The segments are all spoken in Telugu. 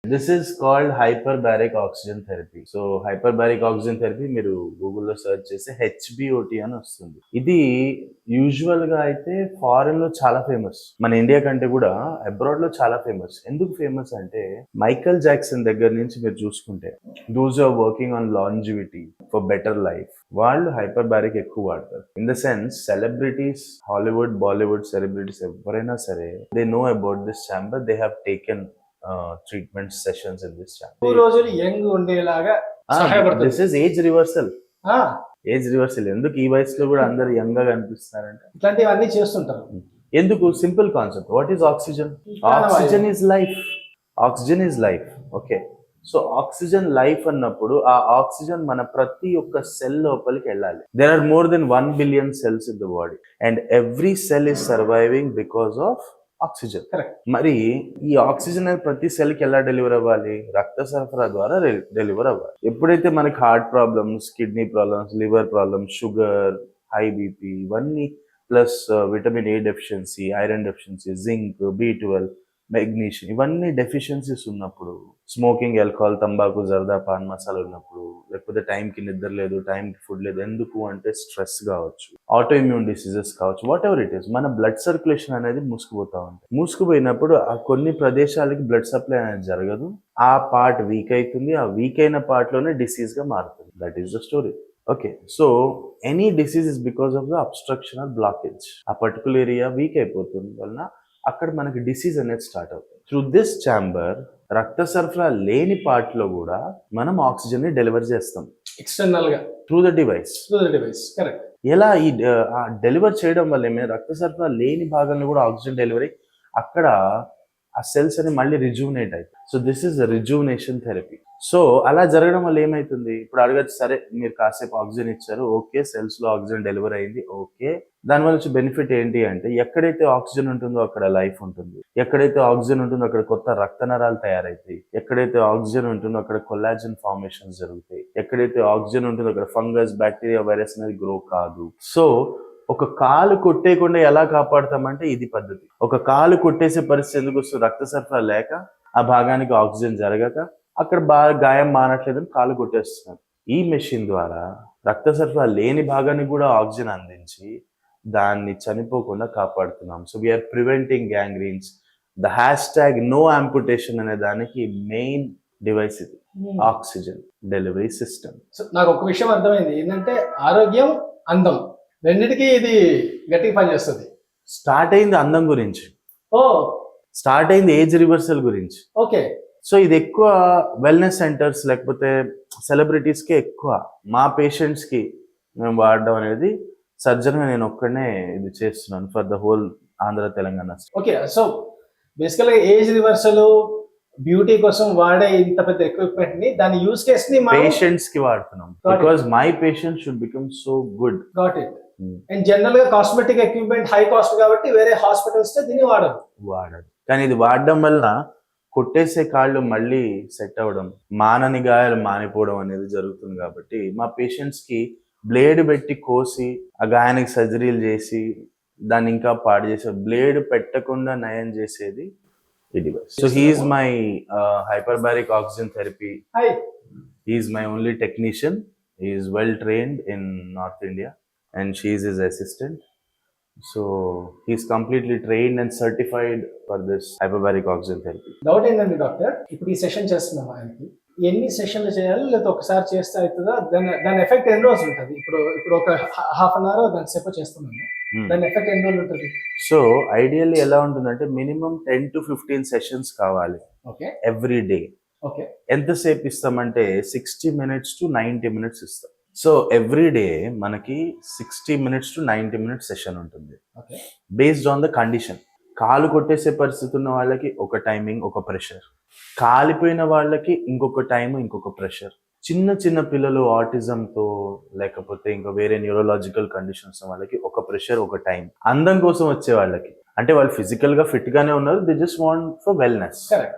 This is called hyperbaric oxygen therapy. So hyperbaric oxygen therapy మీరు గూగుల్లో సెర్చ్ చేస్తే హెచ్బిఓటి అని వస్తుంది. ఇది యూజువల్ గా అయితే ఫారెన్ లో చాలా ఫేమస్, మన ఇండియా కంటే కూడా అబ్రాడ్ లో చాలా ఫేమస్. ఎందుకు ఫేమస్ అంటే మైకల్ జాక్సన్ దగ్గర నుంచి మీరు చూసుకుంటే those are working on longevity for better life, వాళ్ళు హైపర్బారిక్ ఎక్కువ వాడతారు. In the sense celebrities, Hollywood Bollywood celebrities ఎవరైనా సరే they know about this chamber, they have taken treatment sessions in this channel. 2 రోజులు యంగ్ ఉండేలాగా సహాయపడుతుంది. This is age reversal. ఆ ఏజ్ రివర్సల్ ఎందుకు ఈ వయసులో కూడా అందరు యంగ్ గా కనిపిస్తున్నారంటే ఇట్లాంటివన్నీ చేస్తుంటారు. ఎందుకు? Simple concept. What is oxygen? Oxygen is life. Oxygen is life. Okay, so oxygen life అన్నప్పుడు ఆ ఆక్సిజన్ మన ప్రతి ఒక్క సెల్ లోపలికి వెళ్ళాలి. There are more than 1 billion cells in the body and every cell is surviving because of oxygen. మరి ఈ ఆక్సిజన్ అనేది ప్రతి సెల్ కి ఎలా డెలివర్ అవ్వాలి? రక్త సరఫరా ద్వారా డెలివర్ అవ్వాలి. ఎప్పుడైతే మనకి heart problems, kidney problems, liver problems, sugar, high BP ఇవన్నీ plus vitamin A deficiency, iron deficiency, zinc, B12, magnesium ఇవన్నీ డెఫిషియన్సీస్ ఉన్నప్పుడు, స్మోకింగ్, ఆల్కహాల్, తంబాకు, జర్దా, పాన్ మసాలా ఉన్నప్పుడు, లేకపోతే టైంకి నిద్ర లేదు, టైంకి ఫుడ్ లేదు, ఎందుకు అంటే స్ట్రెస్ కావచ్చు, ఆటో ఇమ్యూన్ డిసీజెస్ కావచ్చు, వాట్ ఎవర్ ఇట్ ఈస్, మన బ్లడ్ సర్క్యులేషన్ అనేది మూసుకుపోతా ఉంటుంది. మూసుకుపోయినప్పుడు ఆ కొన్ని ప్రదేశాలకి బ్లడ్ సప్లై అనేది జరగదు, ఆ పార్ట్ వీక్ అవుతుంది, ఆ వీక్ అయిన పార్ట్ లోనే డిసీజ్ గా మారుతుంది. That is the story. Okay, so any disease is because of the obstruction or blockage. ఆ పర్టికులర్ ఏరియా వీక్ అయిపోతుంది వలన అక్కడ మనకి డిసీజ్ అనేది స్టార్ట్ అవుతుంది. త్రూ దిస్ ఛాంబర్ రక్త సరఫరా లేని పార్ట్ లో కూడా మనం ఆక్సిజన్ ని డెలివర్ చేస్తాం ఎక్స్టర్నల్ గా త్రూ ద డివైస్. కరెక్ట్. ఎలా ఈ డెలివర్ చేయడం వల్ల ఏమైనా రక్త సరఫరా లేని భాగంలో కూడా ఆక్సిజన్ డెలివరీ అక్కడ ఆ సెల్స్ అని మళ్ళీ రిజువినేట్ అవుతాయి. So this is rejuvenation therapy. So అలా జరగడం వల్ల ఏమైతుంది? ఇప్పుడు అడగచ్చు, సరే మీరు కాసేపు ఆక్సిజన్ ఇచ్చారు, ఓకే, సెల్స్ లో ఆక్సిజన్ డెలివరీ అయింది, ఓకే, దానివల్ల వచ్చే బెనిఫిట్ ఏంటి అంటే ఎక్కడైతే ఆక్సిజన్ ఉంటుందో అక్కడ లైఫ్ ఉంటుంది, ఎక్కడైతే ఆక్సిజన్ ఉంటుందో అక్కడ కొత్త రక్త నరాలు తయారైతాయి, ఎక్కడైతే ఆక్సిజన్ ఉంటుందో అక్కడ కొల్లాజన్ ఫార్మేషన్స్ జరుగుతాయి, ఎక్కడైతే ఆక్సిజన్ ఉంటుందో అక్కడ ఫంగస్, బ్యాక్టీరియా, వైరస్ అనేది గ్రో కాదు. సో ఒక కాలు కొట్టేయకుండా ఎలా కాపాడుతామంటే ఇది పద్ధతి. ఒక కాలు కొట్టేసే పరిస్థితి ఎందుకు వస్తుంది? రక్త సరఫరా లేక, ఆ భాగానికి ఆక్సిజన్ జరగక, అక్కడ బాగా గాయం మానట్లేదని కాలు కొట్టేస్తున్నారు. ఈ మెషిన్ ద్వారా రక్త సరఫరా లేని భాగానికి కూడా ఆక్సిజన్ అందించి దాన్ని చనిపోకుండా కాపాడుతున్నాం. So we are preventing gangrenes. The hash no amputation అనే దానికి మెయిన్ డివైస్ ఇది, ఆక్సిజన్ డెలివరీ సిస్టమ్. సో నాకు ఒక విషయం అర్థమైంది ఏంటంటే ఆరోగ్యం, అందం రెండింటికి ఇది గట్టిగా పనిచేస్తుంది. స్టార్ట్ అయింది అందం గురించి, ఓ స్టార్ట్ అయింది ఏజ్ రివర్సల్ గురించి. ఓకే, సో ఇది ఎక్కువ వెల్నెస్ సెంటర్స్ లేకపోతే సెలబ్రిటీస్కి ఎక్కువ, మా పేషెంట్స్కి మేము వాడడం అనేది సర్జన్గా నేను ఒక్కడనే ఇది చేస్తున్నాను for the whole Andhra Telangana. Okay, so బేసికల్గా ఏజ్ రివర్సల్ బ్యూటీ కోసం వాడే ఇంత పెద్ద ఎక్విప్మెంట్ ని, దాని యూస్ కేస్ ని పేషెంట్స్ కి వాడుతున్నాం because my patient should become so good. Got it. And general గా కాస్మెటిక్ ఎక్విప్మెంట్ హై కాస్ట్ కాబట్టి వేరే హాస్పిటల్స్ దీన్ని వాడదు. కానీ ఇది వాడడం వల్ల కొట్టేసే కాళ్ళు మళ్ళీ సెట్ అవ్వడం, మానని గాయాలు మానిపోవడం అనేది జరుగుతుంది. కాబట్టి మా పేషెంట్స్ కి బ్లేడ్ పెట్టి కోసి ఆ గాయానికి సర్జరీలు చేసి దాన్ని ఇంకా పాడు చేసే, బ్లేడ్ పెట్టకుండా నయం చేసేది ఈ device. So he is my hyperbaric oxygen therapy. Hi. He is my only technician. He is well trained in North India and she is his assistant. So he is completely trained and certified for this hyperbaric oxygen therapy. Doubt ఏంటండి డాక్టర్, ఇప్పుడు ఈ సెషన్ చేస్తున్నాం ఆయనకి, ఎన్ని సెషన్లు చేయాలి లేదా ఒకసారి చేస్తే అవుతుందా? దాని ఎఫెక్ట్ ఎన్ని రోజులు ఉంటుంది? ఇప్పుడు ఒక హాఫ్ అన్ అవర్ దాని సేపు చేస్తున్నాము, దాని ఎఫెక్ట్ ఎన్ని రోజులు ఉంటుంది? సో ఐడియల్లీ ఎలా ఉంటుందంటే మినిమం 10 to 15 సెషన్స్ కావాలి ఎవ్రీ డే. ఎంతసేపు ఇస్తామంటే 60 minutes to 90 minutes ఇస్తాం. సో ఎవ్రీ డే మనకి 60 minutes to 90 minutes సెషన్ ఉంటుంది బేస్డ్ ఆన్ ద కండిషన్. కాలు కొట్టేసే పరిస్థితి ఉన్న వాళ్ళకి ఒక టైమింగ్, ఒక ప్రెషర్, కాలిపోయిన వాళ్ళకి ఇంకొక టైం, ఇంకొక ప్రెషర్, చిన్న చిన్న పిల్లలు ఆటిజంతో లేకపోతే ఇంకా వేరే న్యూరోలాజికల్ కండిషన్స్ వాళ్ళకి ఒక ప్రెషర్, ఒక టైం, అందం కోసం వచ్చే వాళ్ళకి అంటే వాళ్ళు ఫిజికల్ గా ఫిట్ గానే ఉన్నారు, they just want for wellness,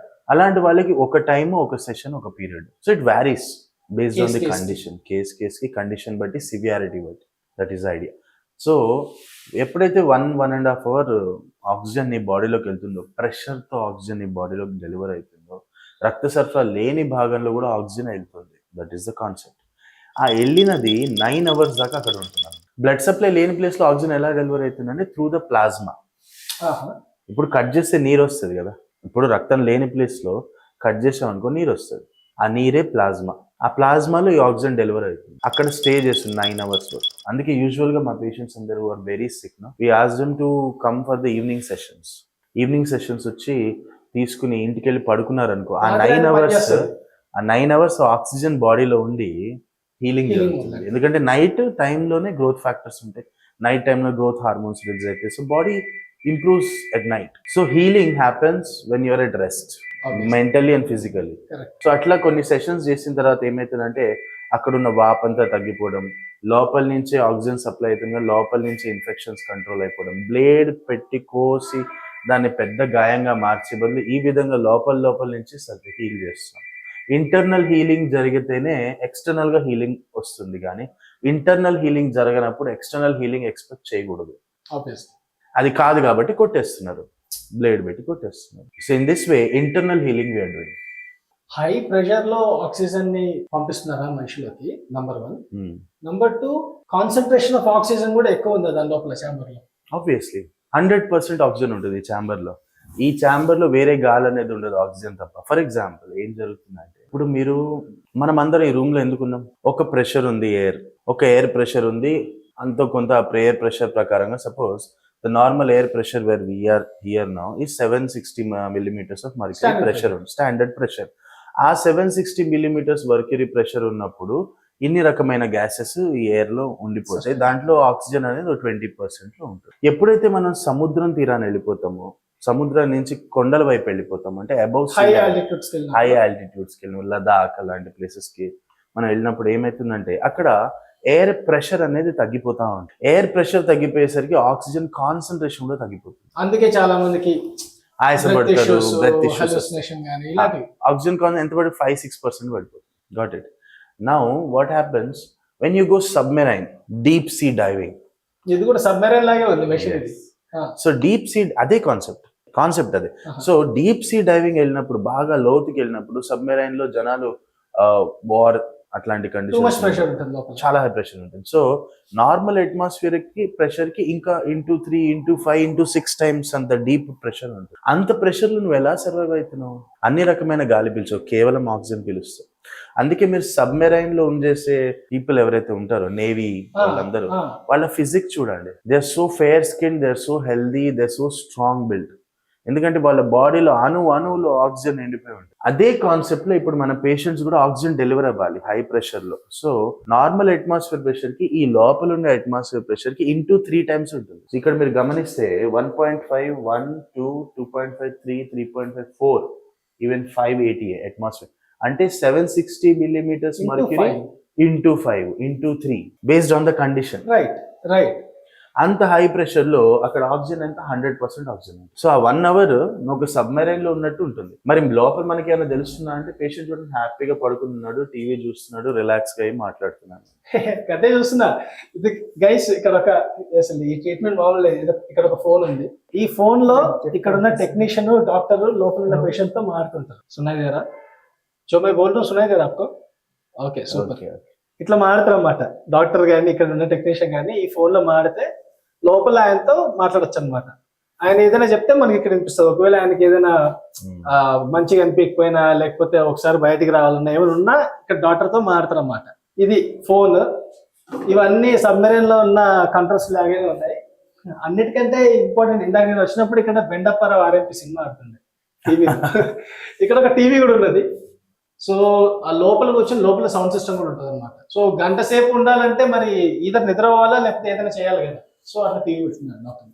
అలాంటి వాళ్ళకి ఒక టైం, ఒక సెషన్, ఒక period. So it varies based on the condition, case కి కండిషన్ బట్టి, సివియారిటీ బట్టి. That is idea. సో ఎప్పుడైతే 1.5 hours ఆక్సిజన్ నీ బాడీలోకి వెళ్తుందో, ప్రెషర్తో ఆక్సిజన్ నీ బాడీలోకి డెలివర్ అవుతుందో, రక్త సరఫరా లేని భాగంలో కూడా ఆక్సిజన్ వెళ్తుంది. That is the concept. ఆ వెళ్ళినది 9 hours దాకా అక్కడ ఉంటున్నాం. బ్లడ్ సప్లై లేని ప్లేస్ లో ఆక్సిజన్ ఎలా డెలివరీ అవుతుందంటే త్రూ ద ప్లాజ్మా. ఇప్పుడు కట్ చేస్తే నీరు వస్తుంది కదా, ఇప్పుడు రక్తం లేని ప్లేస్ లో కట్ చేసాం అనుకో నీరు వస్తుంది, ఆ నీరే ప్లాజ్మా. ఆ ప్లాజ్మాలో ఈ ఆక్సిజన్ డెలివరీ అవుతుంది, అక్కడ స్టే చేస్తుంది 9 hours వరకు. అందుకే యూజువల్ గా మా పేషెంట్స్ అందరూ are very sick no, we ask them to come for the evening sessions. Evening sessions వచ్చి తీసుకుని ఇంటికి వెళ్ళి పడుకున్నారు అనుకో, ఆ 9 hours ఆక్సిజన్ బాడీలో ఉండి హీలింగ్ జరుగుతుంది. ఎందుకంటే నైట్ టైంలోనే గ్రోత్ ఫ్యాక్టర్స్ ఉంటాయి, నైట్ టైంలో గ్రోత్ హార్మోన్స్ రిలీజ్ అవుతాయి, so body improves at night. So healing happens when you're at rest, mentally and physically. సో అట్లా కొన్ని సెషన్స్ చేసిన తర్వాత ఏమవుతుందంటే అక్కడున్న వాపంతా తగ్గిపోవడం, లోపల నుంచే ఆక్సిజన్ సప్లై అవుతుంది, లోపల నుంచి ఇన్ఫెక్షన్స్ కంట్రోల్ అయిపోవడం, బ్లేడ్ పెట్టి కోసి దాన్ని పెద్ద గాయంగా మార్చే బదులు ఈ విధంగా లోపల నుంచి హీల్ చేస్తాం. ఇంటర్నల్ హీలింగ్ జరిగితేనే ఎక్స్టర్నల్ గా హీలింగ్ వస్తుంది, కానీ ఇంటర్నల్ హీలింగ్ జరగనప్పుడు ఎక్స్టర్నల్ హీలింగ్ ఎక్స్పెక్ట్ చేయకూడదు. అది కాదు కాబట్టి కొట్టేస్తున్నారు, బ్లేడ్ పెట్టి కొట్టేస్తున్నారు. So in this way internal healing we are doing. High pressure లో ఆక్సిజన్ ని పంపిస్తున్నారా మనుషులకి, number 1. Number 2, concentration of oxygen కూడా ఎక్కువ ఉంది దాని లోపల ఛాంబర్ లో. ఆబ్వియస్లీ 100% ఆక్సిజన్ ఉంటుంది ఈ ఛాంబర్ లో. ఈ ఛాంబర్ లో వేరే గాలి అనేది ఉండదు, ఆక్సిజన్ తప్ప. ఫర్ ఎగ్జాంపుల్ ఏం జరుగుతుందంటే, ఇప్పుడు మనం అందరం ఈ రూమ్ లో ఎందుకున్నాం, ఒక ప్రెషర్ ఉంది, ఒక ఎయిర్ ప్రెషర్ ఉంది, అంత కొంత ఎయిర్ ప్రెషర్ ప్రకారంగా suppose the normal air pressure where we are here now is 760 millimeters of mercury pressure, standard pressure. ఆ 760 millimeters mercury pressure ఉన్నప్పుడు ఇన్ని రకమైన గ్యాసెస్ ఈ ఎయిర్ లో ఉండిపోతాయి, దాంట్లో ఆక్సిజన్ అనేది 20% లో ఉంటుంది. ఎప్పుడైతే మనం సముద్రం తీరాన్ని వెళ్ళిపోతామో, సముద్రం నుంచి కొండల వైపు వెళ్ళిపోతాం, అంటే అబౌవ్ హై ఆల్టిట్యూడ్స్కి వెళ్ళిన లదాఖ్ అలాంటి ప్లేసెస్ కి మనం వెళ్ళినప్పుడు ఏమైతుందంటే అక్కడ ఎయిర్ ప్రెషర్ అనేది తగ్గిపోతా ఉంటుంది. ఎయిర్ ప్రెషర్ తగ్గిపోయేసరికి ఆక్సిజన్ కాన్సన్ట్రేషన్ కూడా తగ్గిపోతుంది. అందుకే చాలా మందికి ఆయాసపడతారు, బ్రెత్ ఇష్యూస్. ఆక్సిజన్ కాన్సన్ ఎంత పడి 5-6% పడిపోతుంది. Got it. Now what happens when you go submarine, deep sea diving. ఇది కూడా సబ్మెరైన్ లాగే ఉంది మెషిన్ ఇది. సో డీప్ సీ అదే కాన్సెప్ట్ అదే. సో డీప్ సీ డైవింగ్ వెళ్ళినప్పుడు, బాగా లోతుకి వెళ్ళినప్పుడు సబ్మెరైన్ లో జనాలు వార్ అట్లాంటి కండిషన్ చాలా హై ప్రెషర్ ఉంటుంది. సో నార్మల్ అట్మాస్ఫియర్ కి ప్రెషర్ కి ఇంకా 3, 5, 6 times అంత డీప్ ప్రెషర్ ఉంటుంది. అంత ప్రెషర్ లో నువ్వు ఎలా సర్వైవ్ అవుతున్నావు? అన్ని రకమైన గాలి పీల్చవు, కేవలం ఆక్సిజన్ పీలుస్తావు. అందుకే మీరు సబ్మెరైన్ లో ఉంచేసే పీపుల్ ఎవరైతే ఉంటారో, నేవీ వాళ్ళందరూ, వాళ్ళ ఫిజిక్స్ చూడండి. They are so fair skin, they are so healthy, they are so strong build. ఎందుకంటే వాళ్ళ బాడీలో అణువులో ఆక్సిజన్ నిండిపోయి ఉంటుంది. అదే కాన్సెప్ట్ లో ఇప్పుడు మన పేషెంట్స్ కూడా ఆక్సిజన్ డెలివర్ అవ్వాలి హై ప్రెషర్ లో. సో నార్మల్ అట్మాస్ఫియర్ ప్రెషర్ కి ఈ లోపల ఉండే అట్మాస్ఫియర్ ప్రెషర్ కి 3 times ఉంటుంది. ఇక్కడ మీరు గమనిస్తే 1.5, 1, 2, 2.5, 3, 3.5, 4, ఈవెన్ 580 అట్మాస్ఫియర్. అంటే 760 millimeters mercury into 5 into 3 based on the condition. Right. అంత హై ప్రెషర్ లో అక్కడ ఆక్సిజన్ ఎంత 100% ఆక్సిజన్. సో ఆ 1 hour ఒక సబ్మెరైన్ లో ఉన్నట్టు ఉంటుంది. మరి లోపల మనకి ఏమైనా తెలుస్తుందా అంటే, పేషెంట్ చూడండి హ్యాపీగా పడుకున్నాడు, టీవీ చూస్తున్నాడు, రిలాక్స్ గా అయ్యి మాట్లాడుతున్నాడు. కదే చూస్తున్నా. ఇది గైస్ ఇక్కడ అసలు ఈ ట్రీట్మెంట్ మామూలు, ఇక్కడ ఒక ఫోన్ ఉంది. ఈ ఫోన్ లో ఇక్కడ ఉన్న టెక్నీషియన్, డాక్టర్ లోపల ఉన్న పేషెంట్ తో మాట్లాడుతుంటారు. సునాయ్ గారా, जो मैं बोल रहा हूँ सुनाई दे रहा आपको? Okay super. ఇట్లా మాడతారు అన్నమాట డాక్టర్ గాని, ఇక్కడ ఉన్న టెక్నీషియన్ గాని. ఈ ఫోన్ లో మాడితే లోపల ఆయనతో మాట్లాడచ్చు అనమాట. ఆయన ఏదైనా చెప్తే మనకి ఇక్కడ వినిపిస్తుంది. ఒకవేళ ఆయనకి ఏదైనా మంచిగా అనిపించకపోయినా, లేకపోతే ఒకసారి బయటికి రావాలన్నా, ఏమైనా ఉన్నా ఇక్కడ డాక్టర్ తో మాడతారు అన్నమాట. ఇది ఫోన్. ఇవన్నీ సబ్మెరైన్ లో ఉన్న కంట్రోల్స్ లాగే ఉన్నాయి. అన్నిటికంటే ఇంపార్టెంట్, ఇందాక నేను వచ్చినప్పుడు ఇక్కడ బెండప్పర ఆర్ఎంపి సినిమా ఆడుతుంది టీవీ. ఇక్కడ ఒక టీవీ కూడా ఉన్నది. సో ఆ లోపల కూర్చొని లోపల సౌండ్ సిస్టమ్ కూడా ఉంటుంది అనమాట. సో గంట సేపు ఉండాలంటే మరి ఈధర్ నిద్ర అవ్వాలా లేకపోతే ఏదైనా చేయాలి కదా. సో అట్లా టీవీ వచ్చిందండి డాక్టర్.